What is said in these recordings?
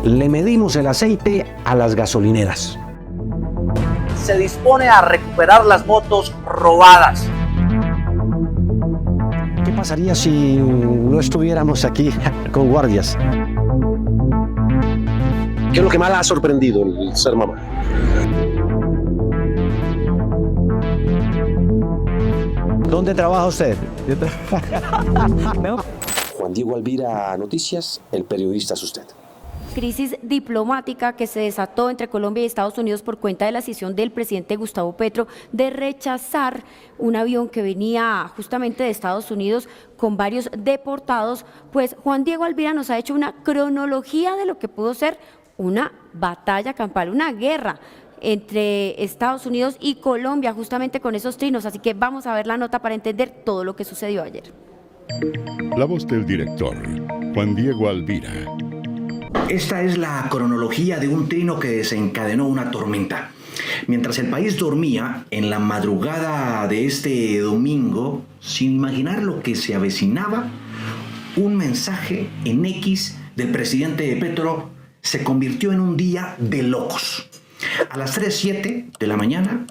le medimos el aceite a las gasolineras. Se dispone a recuperar las motos robadas. ¿Qué pasaría si no estuviéramos aquí con guardias? ¿Qué es lo que más le ha sorprendido el ser mamá? ¿Dónde trabaja usted? Juan Diego Alvira, Noticias, el periodista es usted. Crisis diplomática que se desató entre Colombia y Estados Unidos por cuenta de la decisión del presidente Gustavo Petro de rechazar un avión que venía justamente de Estados Unidos con varios deportados. Pues Juan Diego Alvira nos ha hecho una cronología de lo que pudo ser una batalla campal, una guerra entre Estados Unidos y Colombia justamente con esos trinos, así que vamos a ver la nota para entender todo lo que sucedió ayer. La voz del director, Juan Diego Alvira. Esta es la cronología de un trino que desencadenó una tormenta. Mientras el país dormía, en la madrugada de este domingo, sin imaginar lo que se avecinaba, un mensaje en X del presidente Petro se convirtió en un día de locos. A las 3:07 de la mañana,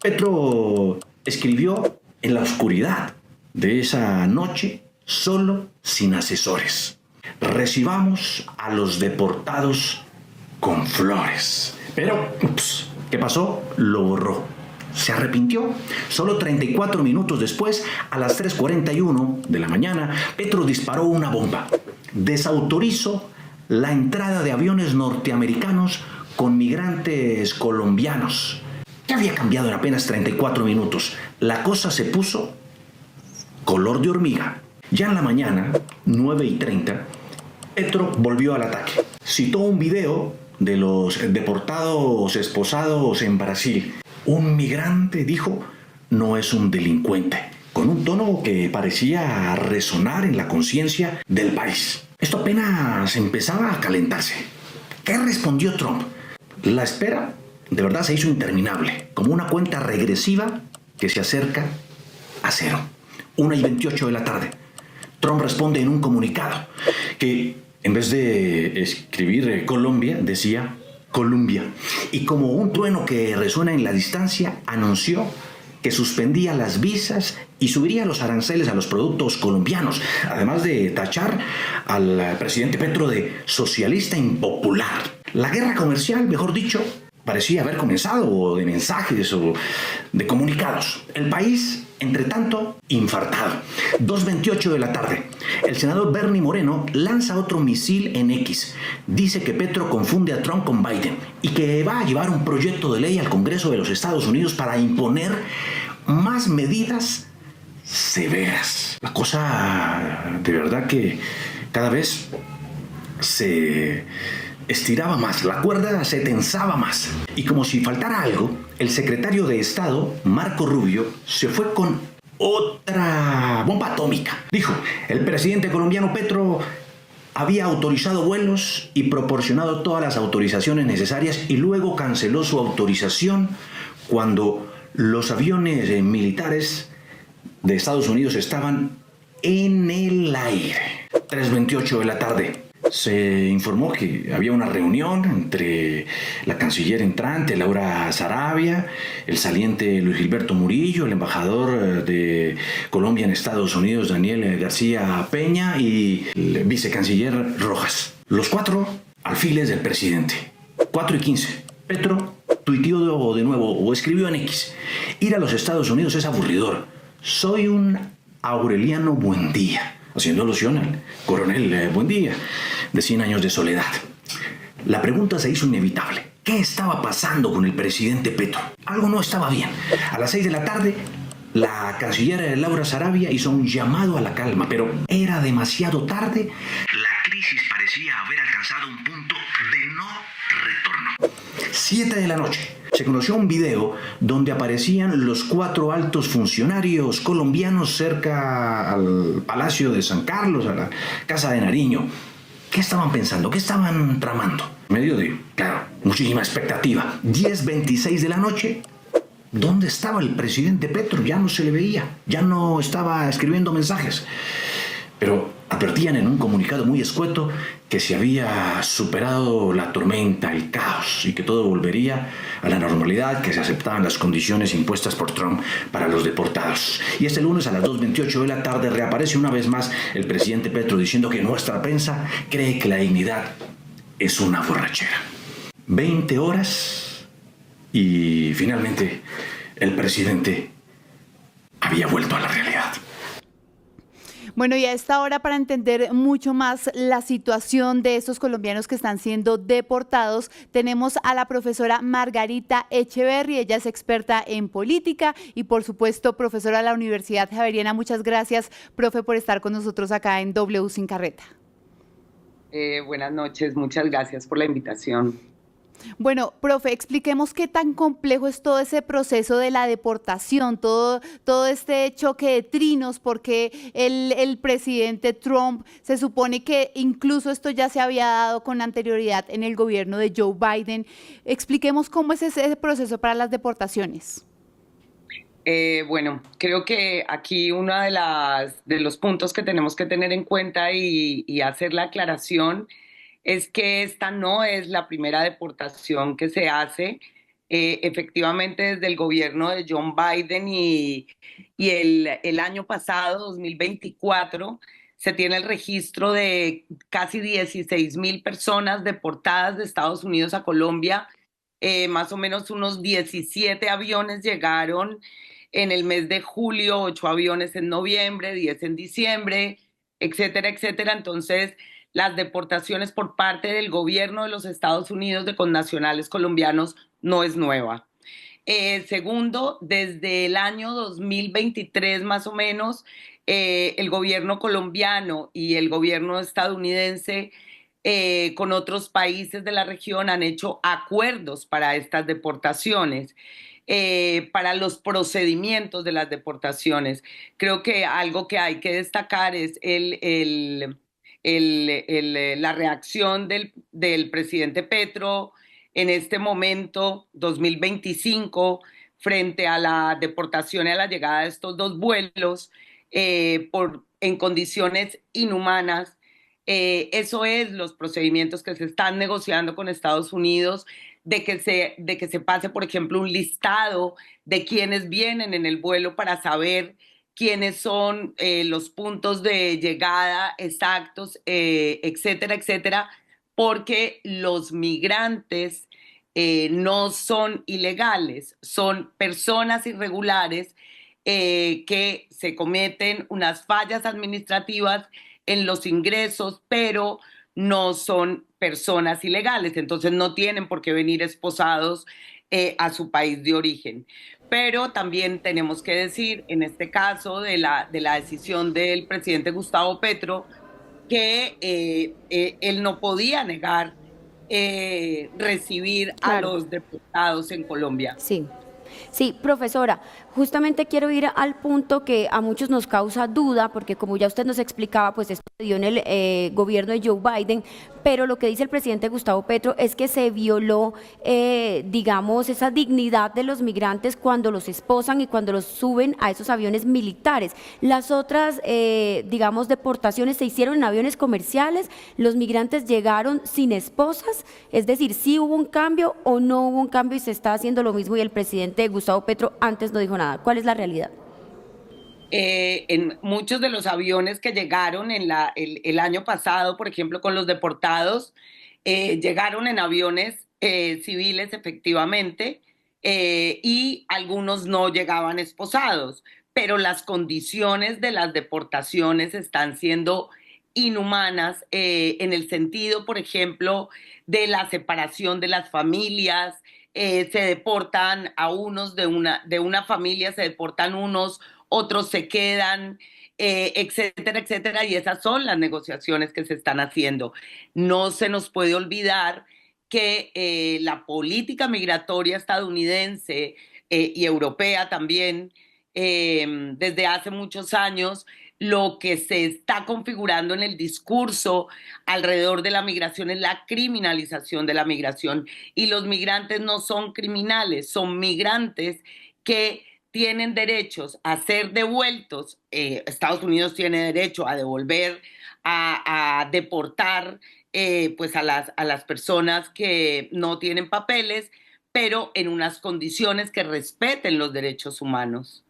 Petro escribió en la oscuridad de esa noche, solo, sin asesores: recibamos a los deportados con flores. Pero, ¿qué pasó? Lo borró. Se arrepintió. Solo 34 minutos después, a las 3:41 de la mañana, Petro disparó una bomba. Desautorizó la entrada de aviones norteamericanos con migrantes colombianos. ¿Qué había cambiado en apenas 34 minutos? La cosa se puso color de hormiga. Ya en la mañana, 9:30, Petro volvió al ataque. Citó un video de los deportados esposados en Brasil. Un migrante, dijo, no es un delincuente, con un tono que parecía resonar en la conciencia del país. Esto apenas empezaba a calentarse. ¿Qué respondió Trump? La espera de verdad se hizo interminable, como una cuenta regresiva que se acerca a cero. 1:28 de la tarde. Trump responde en un comunicado que, en vez de escribir Colombia, decía Columbia. Y como un trueno que resuena en la distancia, anunció que suspendía las visas y subiría los aranceles a los productos colombianos, además de tachar al presidente Petro de socialista impopular. La guerra comercial, mejor dicho, parecía haber comenzado, de mensajes o de comunicados. El país, entre tanto, infartado. 2:28 de la tarde. El senador Bernie Moreno lanza otro misil en X. Dice que Petro confunde a Trump con Biden y que va a llevar un proyecto de ley al Congreso de los Estados Unidos para imponer más medidas severas. La cosa, de verdad que cada vez se estiraba más, la cuerda se tensaba más. Y como si faltara algo, el secretario de Estado, Marco Rubio, se fue con otra bomba atómica. Dijo, el presidente colombiano Petro había autorizado vuelos y proporcionado todas las autorizaciones necesarias y luego canceló su autorización cuando los aviones militares de Estados Unidos estaban en el aire. 3:28 de la tarde. Se informó que había una reunión entre la canciller entrante, Laura Sarabia, el saliente Luis Gilberto Murillo, el embajador de Colombia en Estados Unidos, Daniel García Peña, y el vicecanciller Rojas. Los cuatro alfiles del presidente. 4:15. Petro tuiteó de nuevo o escribió en X: ir a los Estados Unidos es aburridor. Soy un Aureliano Buendía, haciendo alusión al coronel Buendía, de 100 años de soledad. La pregunta se hizo inevitable. ¿Qué estaba pasando con el presidente Petro? Algo no estaba bien. A las 6 de la tarde, la canciller Laura Sarabia hizo un llamado a la calma, pero era demasiado tarde. La crisis parecía haber alcanzado un punto de no retorno. 7 de la noche. Se conoció un video donde aparecían los 4 altos funcionarios colombianos cerca al Palacio de San Carlos, a la Casa de Nariño. ¿Qué estaban pensando? ¿Qué estaban tramando? En medio de, claro, muchísima expectativa. 10:26 de la noche. ¿Dónde estaba el presidente Petro? Ya no se le veía. Ya no estaba escribiendo mensajes. Pero advertían en un comunicado muy escueto que se había superado la tormenta, el caos, y que todo volvería a la normalidad, que se aceptaban las condiciones impuestas por Trump para los deportados. Y este lunes a las 2:28 de la tarde reaparece una vez más el presidente Petro diciendo que nuestra prensa cree que la dignidad es una borrachera. 20 horas y finalmente el presidente había vuelto a la realidad. Bueno, y a esta hora, para entender mucho más la situación de estos colombianos que están siendo deportados, tenemos a la profesora Margarita Echeverry. Ella es experta en política y, por supuesto, profesora de la Universidad Javeriana. Muchas gracias, profe, por estar con nosotros acá en W Sin Carreta. Buenas noches, muchas gracias por la invitación. Bueno, profe, expliquemos qué tan complejo es todo ese proceso de la deportación, todo este choque de trinos, porque el presidente Trump se supone que incluso esto ya se había dado con anterioridad en el gobierno de Joe Biden. Expliquemos cómo es ese proceso para las deportaciones. Bueno, creo que aquí uno de los puntos que tenemos que tener en cuenta y hacer la aclaración es que esta no es la primera deportación que se hace. Efectivamente, desde el gobierno de John Biden y el año pasado, 2024, se tiene el registro de casi 16,000 personas deportadas de Estados Unidos a Colombia. Más o menos unos 17 aviones llegaron en el mes de julio, 8 aviones en noviembre, 10 en diciembre, etcétera, etcétera. Entonces, las deportaciones por parte del gobierno de los Estados Unidos de connacionales colombianos no es nueva. Segundo, desde el año 2023 más o menos, el gobierno colombiano y el gobierno estadounidense con otros países de la región han hecho acuerdos para estas deportaciones. Para los procedimientos de las deportaciones. Creo que algo que hay que destacar es la reacción del presidente Petro en este momento, 2025, frente a la deportación y a la llegada de estos dos vuelos en condiciones inhumanas. Eso es los procedimientos que se están negociando con Estados Unidos, de que se pase, por ejemplo, un listado de quienes vienen en el vuelo para saber quiénes son los puntos de llegada exactos, etcétera, etcétera, porque los migrantes no son ilegales, son personas irregulares que se cometen unas fallas administrativas en los ingresos, pero no son personas ilegales, entonces no tienen por qué venir esposados a su país de origen. Pero también tenemos que decir, en este caso de la decisión del presidente Gustavo Petro, que él no podía negar recibir a los deportados en Colombia. Sí. Sí, profesora, justamente quiero ir al punto que a muchos nos causa duda, porque como ya usted nos explicaba, pues esto se dio en el gobierno de Joe Biden, pero lo que dice el presidente Gustavo Petro es que se violó, digamos, esa dignidad de los migrantes cuando los esposan y cuando los suben a esos aviones militares. Las otras, digamos, deportaciones se hicieron en aviones comerciales, los migrantes llegaron sin esposas, es decir, ¿sí hubo un cambio o no hubo un cambio y se está haciendo lo mismo y el presidente Gustavo Petro antes no dijo nada? ¿Cuál es la realidad? En muchos de los aviones que llegaron el año pasado, por ejemplo, con los deportados, llegaron en aviones civiles efectivamente y algunos no llegaban esposados, pero las condiciones de las deportaciones están siendo inhumanas en el sentido, por ejemplo, de la separación de las familias. Se deportan a unos de una familia, se deportan unos, otros se quedan, etcétera, etcétera, y esas son las negociaciones que se están haciendo. No se nos puede olvidar que la política migratoria estadounidense y europea también, desde hace muchos años, lo que se está configurando en el discurso alrededor de la migración es la criminalización de la migración. Y los migrantes no son criminales, son migrantes que tienen derechos a ser devueltos. Estados Unidos tiene derecho a devolver a deportar pues a las personas que no tienen papeles, pero en unas condiciones que respeten los derechos humanos.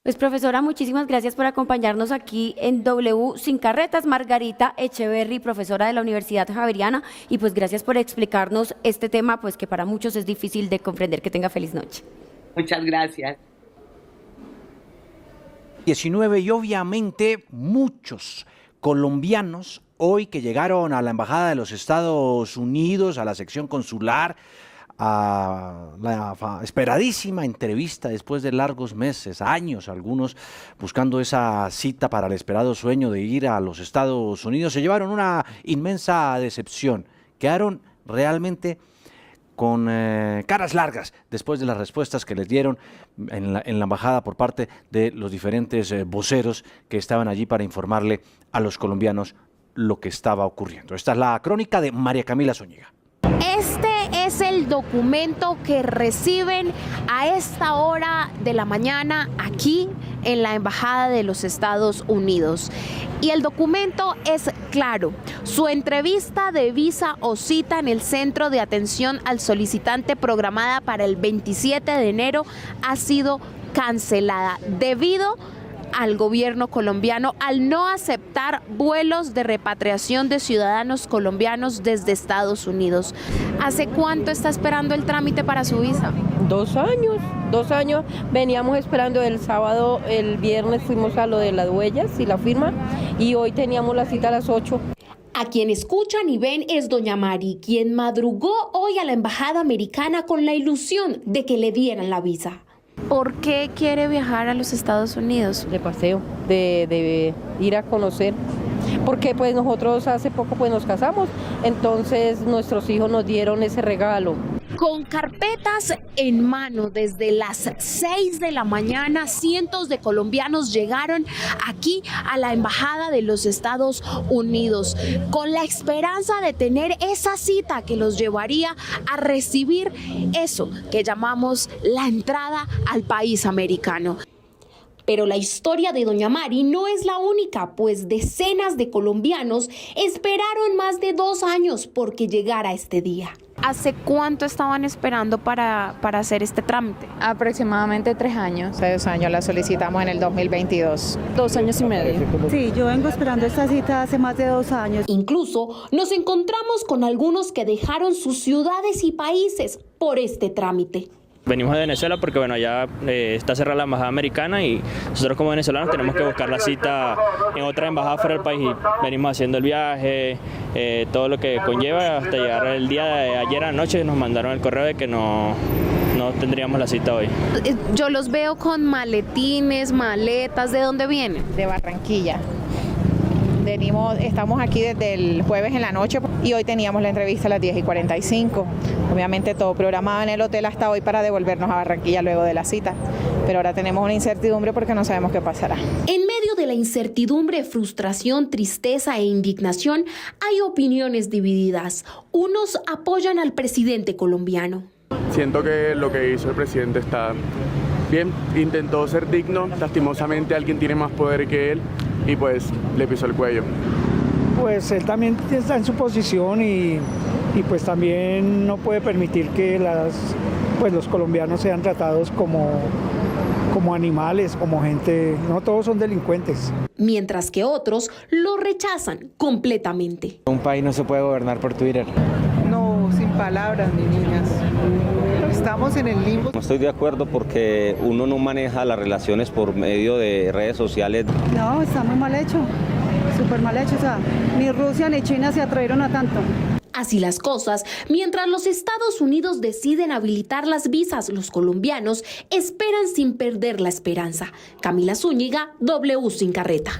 Pues profesora, muchísimas gracias por acompañarnos aquí en W Sin Carretas. Margarita Echeverry, profesora de la Universidad Javeriana, y pues gracias por explicarnos este tema, pues que para muchos es difícil de comprender. Que tenga feliz noche. Muchas gracias. 19 y obviamente muchos colombianos hoy que llegaron a la Embajada de los Estados Unidos, a la sección consular, a la esperadísima entrevista después de largos meses, años, algunos buscando esa cita para el esperado sueño de ir a los Estados Unidos, se llevaron una inmensa decepción, quedaron realmente con caras largas después de las respuestas que les dieron en la embajada por parte de los diferentes voceros que estaban allí para informarle a los colombianos lo que estaba ocurriendo. Esta es la crónica de María Camila Zúñiga. Este es el documento que reciben a esta hora de la mañana aquí en la Embajada de los Estados Unidos. Y el documento es claro. Su entrevista de visa o cita en el Centro de Atención al Solicitante programada para el 27 de enero ha sido cancelada debido al gobierno colombiano al no aceptar vuelos de repatriación de ciudadanos colombianos desde Estados Unidos. ¿Hace cuánto está esperando el trámite para su visa? 2 años. Veníamos esperando el sábado, el viernes fuimos a lo de las huellas y la firma y hoy teníamos la cita a las 8. A quien escuchan y ven es doña Mari, quien madrugó hoy a la embajada americana con la ilusión de que le dieran la visa. ¿Por qué quiere viajar a los Estados Unidos? De paseo, de ir a conocer, porque pues nosotros hace poco pues nos casamos, entonces nuestros hijos nos dieron ese regalo. Con carpetas en mano desde las 6 de la mañana, cientos de colombianos llegaron aquí a la Embajada de los Estados Unidos con la esperanza de tener esa cita que los llevaría a recibir eso que llamamos la entrada al país americano. Pero la historia de doña Mari no es la única, pues decenas de colombianos esperaron más de 2 años porque llegara este día. ¿Hace cuánto estaban esperando para hacer este trámite? Aproximadamente 3 años. Hace 2 años la solicitamos en el 2022. 2 años y medio. Sí, yo vengo esperando esta cita hace más de 2 años. Incluso nos encontramos con algunos que dejaron sus ciudades y países por este trámite. Venimos de Venezuela porque bueno, allá está cerrada la embajada americana y nosotros como venezolanos tenemos que buscar la cita en otra embajada fuera del país y venimos haciendo el viaje, todo lo que conlleva hasta llegar el día de ayer anoche nos mandaron el correo de que no tendríamos la cita hoy. Yo los veo con maletines, maletas, ¿de dónde vienen? De Barranquilla. Estamos aquí desde el jueves en la noche y hoy teníamos la entrevista a las 10:45. Obviamente todo programado en el hotel hasta hoy para devolvernos a Barranquilla luego de la cita. Pero ahora tenemos una incertidumbre porque no sabemos qué pasará. En medio de la incertidumbre, frustración, tristeza e indignación, hay opiniones divididas. Unos apoyan al presidente colombiano. Siento que lo que hizo el presidente está bien, intentó ser digno, lastimosamente alguien tiene más poder que él y pues le pisó el cuello. Pues él también está en su posición y pues también no puede permitir que los colombianos sean tratados como animales, como gente, no todos son delincuentes. Mientras que otros lo rechazan completamente. Un país no se puede gobernar por Twitter. No, sin palabras, mi niñas. Estamos en el limbo. No estoy de acuerdo porque uno no maneja las relaciones por medio de redes sociales. No, está muy mal hecho, súper mal hecho. O sea, ni Rusia ni China se atrevieron a tanto. Así las cosas, mientras los Estados Unidos deciden habilitar las visas, los colombianos esperan sin perder la esperanza. Camila Zúñiga, W Sin Carreta.